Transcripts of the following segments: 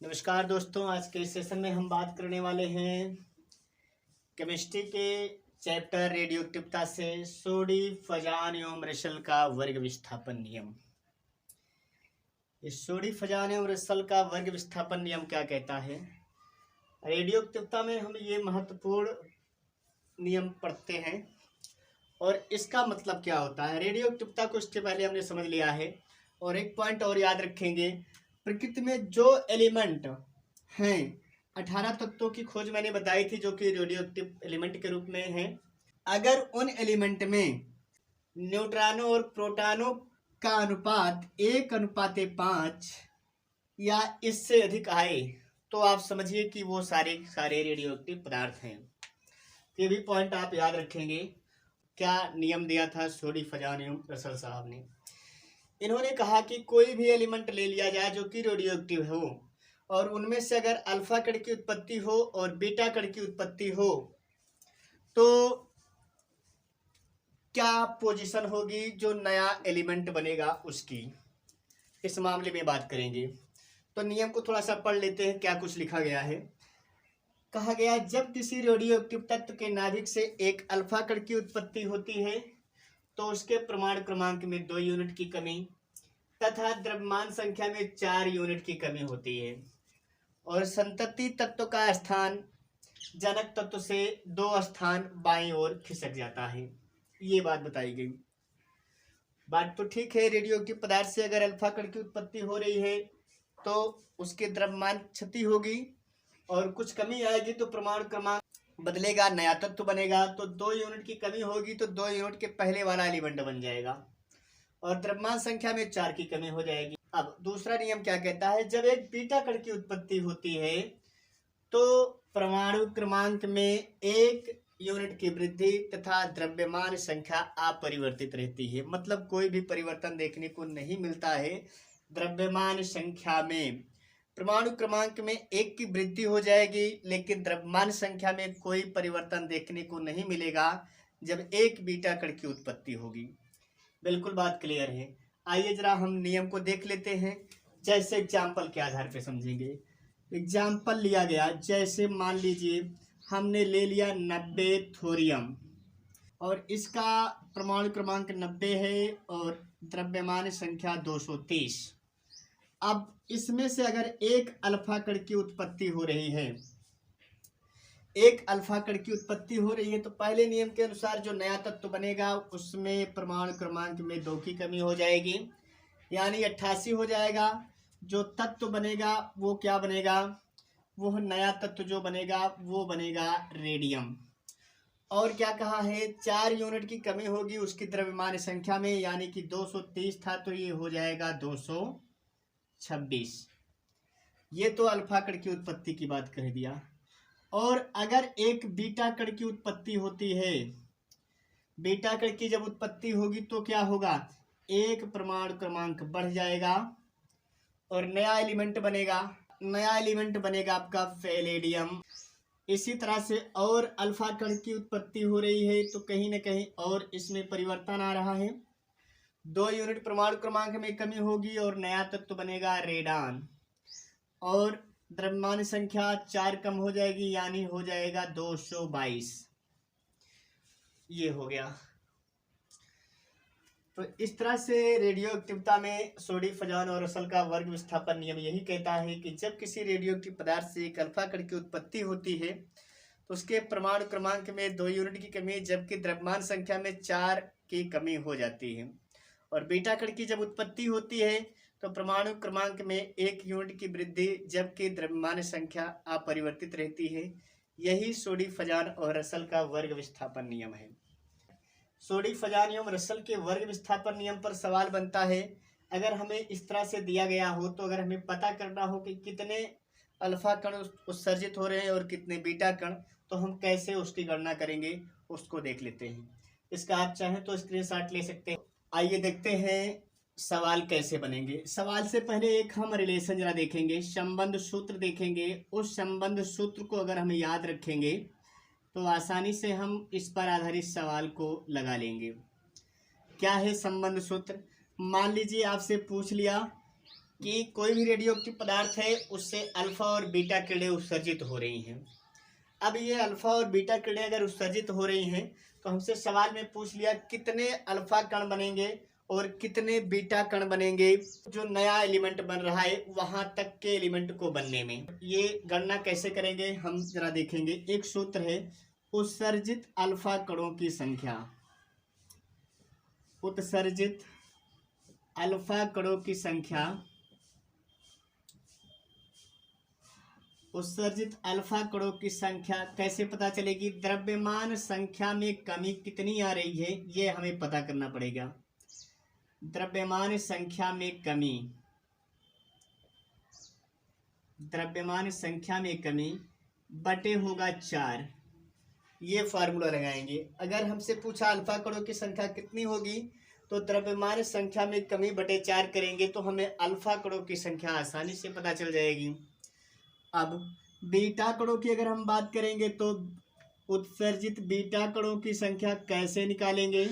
नमस्कार दोस्तों, आज के इस सेशन में हम बात करने वाले हैं केमिस्ट्री के चैप्टर रेडियो एक्टिवता से सोडी फजान एवं रसल का वर्ग विस्थापन नियम। इस सोडी फजान एवं रसल का वर्ग विस्थापन नियम क्या कहता है? रेडियो एक्टिवता में हम ये महत्वपूर्ण नियम पढ़ते हैं और इसका मतलब क्या होता है। रेडियो एक्टिवता को इससे पहले हमने समझ लिया है और एक पॉइंट और याद रखेंगे। प्रकृति में जो एलिमेंट हैं, 18 तत्वों की खोज मैंने बताई थी जो कि रेडियो एक्टिव एलिमेंट के रूप में हैं। अगर उन एलिमेंट में न्यूट्रॉनों और प्रोटॉनों का अनुपात 1:5 या इससे अधिक आए तो आप समझिए कि वो सारे रेडियो एक्टिव पदार्थ हैं। ये भी पॉइंट आप याद रखेंगे। क्या नियम दिया था सोडी फजान एवं रसल साहब ने? इन्होंने कहा कि कोई भी एलिमेंट ले लिया जाए जो कि रेडियो एक्टिव हो और उनमें से अगर अल्फा कण की उत्पत्ति हो और बीटा कण की उत्पत्ति हो तो क्या पोजीशन होगी जो नया एलिमेंट बनेगा उसकी, इस मामले में बात करेंगे। तो नियम को थोड़ा सा पढ़ लेते हैं क्या कुछ लिखा गया है। कहा गया, जब किसी रेडियो एक्टिव तत्व के नाभिक से एक अल्फा कण की उत्पत्ति होती है तो उसके परमाणु क्रमांक में 2 यूनिट की कमी तथा द्रव्यमान संख्या में 4 यूनिट की कमी होती है और संतति तत्व का स्थान जनक तत्व से 2 स्थान बाईं ओर खिसक जाता है। ये बात बताई गई। बात तो ठीक है, रेडियो एक्टिव पदार्थ से अगर अल्फा कण की उत्पत्ति हो रही है तो उसके द्रव्यमान क्षति होगी और कुछ कमी आएगी तो परमाणु क्रमांक बदलेगा, नया तत्व बनेगा। तो 2 यूनिट की कमी होगी तो 2 यूनिट के पहले वाला एलिमेंट बन जाएगा और द्रव्यमान संख्या में 4 की कमी हो जाएगी। अब दूसरा नियम क्या कहता है? जब एक बीटा कण की उत्पत्ति होती है तो परमाणु क्रमांक में 1 यूनिट की वृद्धि तथा द्रव्यमान संख्या अपरिवर्तित रहती है। मतलब कोई भी परिवर्तन देखने को नहीं मिलता है। द्रव्यमान संख्या में परमाणु क्रमांक में 1 की वृद्धि हो जाएगी लेकिन द्रव्यमान संख्या में कोई परिवर्तन देखने को नहीं मिलेगा जब एक बीटा कण की उत्पत्ति होगी। बिल्कुल बात क्लियर है। आइए जरा हम नियम को देख लेते हैं। जैसे एग्जाम्पल के आधार पे समझेंगे। एग्जाम्पल लिया गया, जैसे मान लीजिए हमने ले लिया 90 थोरियम और इसका परमाणु क्रमांक 90 है और द्रव्यमान संख्या 230। अब इसमें से अगर एक अल्फा कण की उत्पत्ति हो रही है, एक अल्फा कण की उत्पत्ति हो रही है तो पहले नियम के अनुसार जो नया तत्व बनेगा उसमें परमाणु क्रमांक में 2 की कमी हो जाएगी, यानी 88 हो जाएगा। जो तत्व बनेगा वो क्या बनेगा? वो नया तत्व जो बनेगा वो बनेगा रेडियम। और क्या कहा है? 4 यूनिट की कमी होगी उसकी द्रव्यमान संख्या में, यानी कि 230 था तो ये हो जाएगा 226। ये तो अल्फा कण की उत्पत्ति की बात कह दिया। और अगर एक बीटा कण की उत्पत्ति होती है, बीटा कण की जब उत्पत्ति होगी तो क्या होगा? एक परमाणु क्रमांक बढ़ जाएगा और नया एलिमेंट बनेगा। नया एलिमेंट बनेगा आपका पैलेडियम। इसी तरह से और अल्फा कण की उत्पत्ति हो रही है तो कहीं ना कहीं और इसमें परिवर्तन आ रहा है। 2 यूनिट परमाणु क्रमांक में कमी होगी और नया तत्व बनेगा रेडान और द्रव्यमान संख्या 4 कम हो जाएगी, यानी हो जाएगा 222। ये हो गया। तो इस तरह से रेडियो एक्टिवता में सोडी फजान और रसल का वर्ग विस्थापन नियम यही कहता है कि जब किसी रेडियो एक्टिव पदार्थ से एक अल्फा कण की उत्पत्ति होती है तो उसके परमाणु क्रमांक में 2 यूनिट की कमी जबकि द्रव्यमान संख्या में 4 की कमी हो जाती है। और बीटा कण की जब उत्पत्ति होती है तो परमाणु क्रमांक में 1 यूनिट की वृद्धि जबकि द्रव्यमान संख्या अपरिवर्तित रहती है। यही सोडी फजान और रसल का वर्ग विस्थापन नियम है। सोडी फजान एवं रसल के वर्ग विस्थापन नियम पर सवाल बनता है, अगर हमें इस तरह से दिया गया हो तो अगर हमें पता करना हो कि कितने अल्फा कण उत्सर्जित हो रहे हैं और कितने बीटा कण, तो हम कैसे उसकी गणना करेंगे उसको देख लेते हैं। इसका आप चाहें तो स्क्रीनशॉट ले सकते हैं। आइए देखते हैं सवाल कैसे बनेंगे। सवाल से पहले एक हम रिलेशन जरा देखेंगे, संबंध सूत्र देखेंगे। उस संबंध सूत्र को अगर हम याद रखेंगे तो आसानी से हम इस पर आधारित सवाल को लगा लेंगे। क्या है संबंध सूत्र? मान लीजिए आपसे पूछ लिया कि कोई भी रेडियो एक्टिव पदार्थ है उससे अल्फा और बीटा किरणें उत्सर्जित हो रही हैं। अब ये अल्फा और बीटा किरणें अगर उत्सर्जित हो रही हैं तो हमसे सवाल में पूछ लिया कितने अल्फा कण बनेंगे और कितने बीटा कण बनेंगे जो नया एलिमेंट बन रहा है वहां तक के एलिमेंट को बनने में। ये गणना कैसे करेंगे हम जरा देखेंगे। एक सूत्र है, उत्सर्जित अल्फा कणों की संख्या, उत्सर्जित अल्फा कणों की संख्या, उत्सर्जित अल्फा कणों की संख्या कैसे पता चलेगी? द्रव्यमान संख्या में कमी कितनी आ रही है ये हमें पता करना पड़ेगा। द्रव्यमान संख्या में कमी, द्रव्यमान संख्या में कमी बटे होगा 4। ये फार्मूला लगाएंगे। अगर हमसे पूछा अल्फा कणों की संख्या कितनी होगी तो द्रव्यमान संख्या में कमी बटे 4 करेंगे तो हमें अल्फा कणों की संख्या आसानी से पता चल जाएगी। अब बीटा कणों की अगर हम बात करेंगे तो उत्सर्जित बीटा कणों की संख्या कैसे निकालेंगे?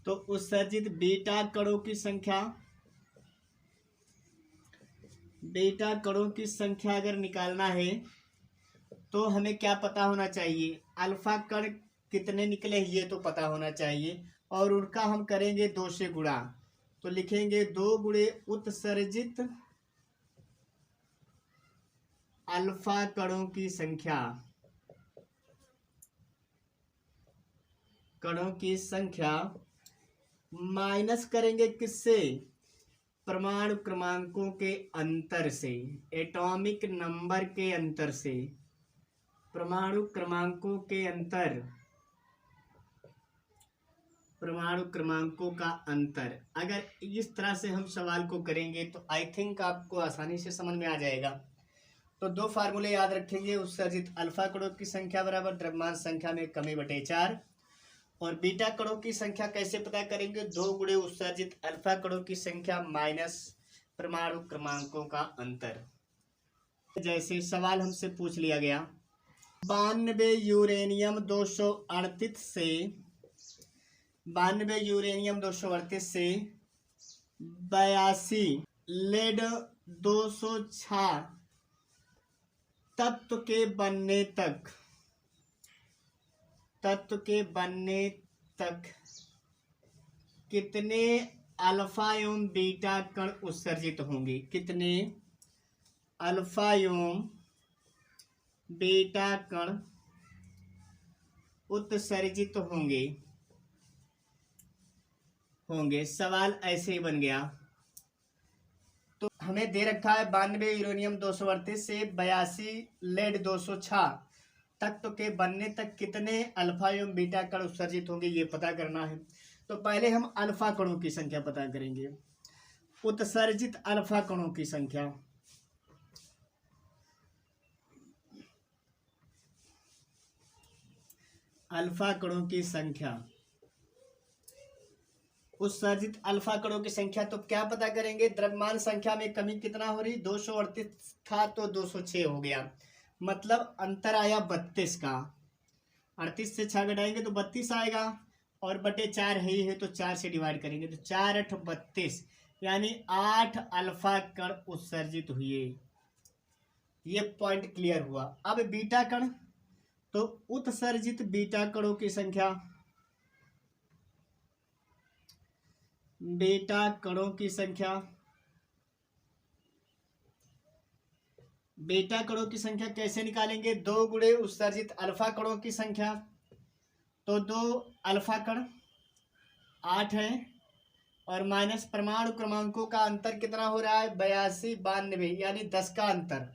तो उत्सर्जित बीटा कणों की संख्या, बीटा कणों की संख्या अगर निकालना है तो हमें क्या पता होना चाहिए? अल्फा कण कितने निकले ये तो पता होना चाहिए और उनका हम करेंगे 2 से गुणा। तो लिखेंगे 2 गुणे उत्सर्जित अल्फा कणों की संख्या, कणों की संख्या माइनस करेंगे किससे? परमाणु क्रमांकों के अंतर से, एटॉमिक नंबर के अंतर से, परमाणु क्रमांकों के अंतर, परमाणु क्रमांकों का अंतर। अगर इस तरह से हम सवाल को करेंगे तो आई थिंक आपको आसानी से समझ में आ जाएगा। तो 2 फार्मूले याद रखेंगे, उत्सर्जित अल्फा कणों की संख्या बराबर द्रव्यमान संख्या में कमी बटे 4 और बीटा कणों की संख्या कैसे पता करेंगे? 2 गुणे उत्सर्जित अल्फा कणों की संख्या माइनस परमाणु क्रमांकों का अंतर। जैसे सवाल हमसे पूछ लिया गया 92 यूरेनियम 238 से 92 यूरेनियम 238 से 82 लेड 206 तत्व के बनने तक, तत्व के बनने तक कितने अल्फा एवं बीटा कण उत्सर्जित होंगे? कितने अल्फा एवं बीटा कण उत्सर्जित होंगे? सवाल ऐसे ही बन गया। तो हमें दे रखा है 92 यूरेनियम 238 से 82 लेड 206 तत्व के बनने तक कितने अल्फा एवं बीटा कण उत्सर्जित होंगे ये पता करना है। तो पहले हम अल्फा कणों की संख्या पता करेंगे। उत्सर्जित अल्फा कणों की संख्या, अल्फा कणों की संख्या, उत्सर्जित अल्फा कणों की संख्या तो क्या पता करेंगे? द्रव्यमान संख्या में कमी कितना हो रही? 238 था तो 206 हो गया, मतलब अंतर आया 32 का। 38 से 6 घटाएंगे तो 32 आएगा और बटे 4 है ही है तो 4 से डिवाइड करेंगे तो 4 8 32 यानी 8 अल्फा कण उत्सर्जित हुए। ये पॉइंट क्लियर हुआ। अब बीटा कण, तो उत्सर्जित बीटा कणों की संख्या, बीटा कणों की संख्या, बीटा कणों की संख्या कैसे निकालेंगे? 2 गुणे उत्सर्जित अल्फा कणों की संख्या, तो 2 अल्फा कण 8 है और माइनस परमाणु क्रमांकों का अंतर कितना हो रहा है? 82 92 यानी 10 का अंतर,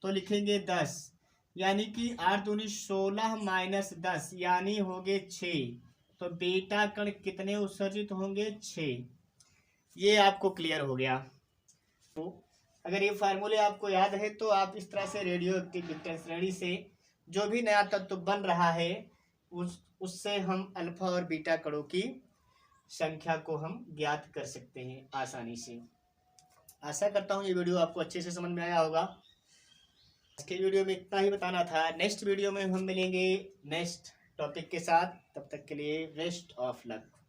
तो लिखेंगे 10 यानी कि 8 दूनी 16 माइनस 10 यानी होंगे 6। तो बीटा कण कितने उत्सर्जित होंगे? 6। ये आपको क्लियर हो गया। तो अगर ये फार्मूले आपको याद है तो आप इस तरह से रेडियो एक्टिव श्रेणी से जो भी नया तत्व बन रहा है उससे हम अल्फा और बीटा कणों की संख्या को हम ज्ञात कर सकते हैं आसानी से। आशा करता हूँ ये वीडियो आपको अच्छे से समझ में आया होगा। आज के वीडियो में इतना ही बताना था। नेक्स्ट वीडियो में हम मिलेंगे नेक्स्ट टॉपिक के साथ। तब तक के लिए बेस्ट ऑफ लक।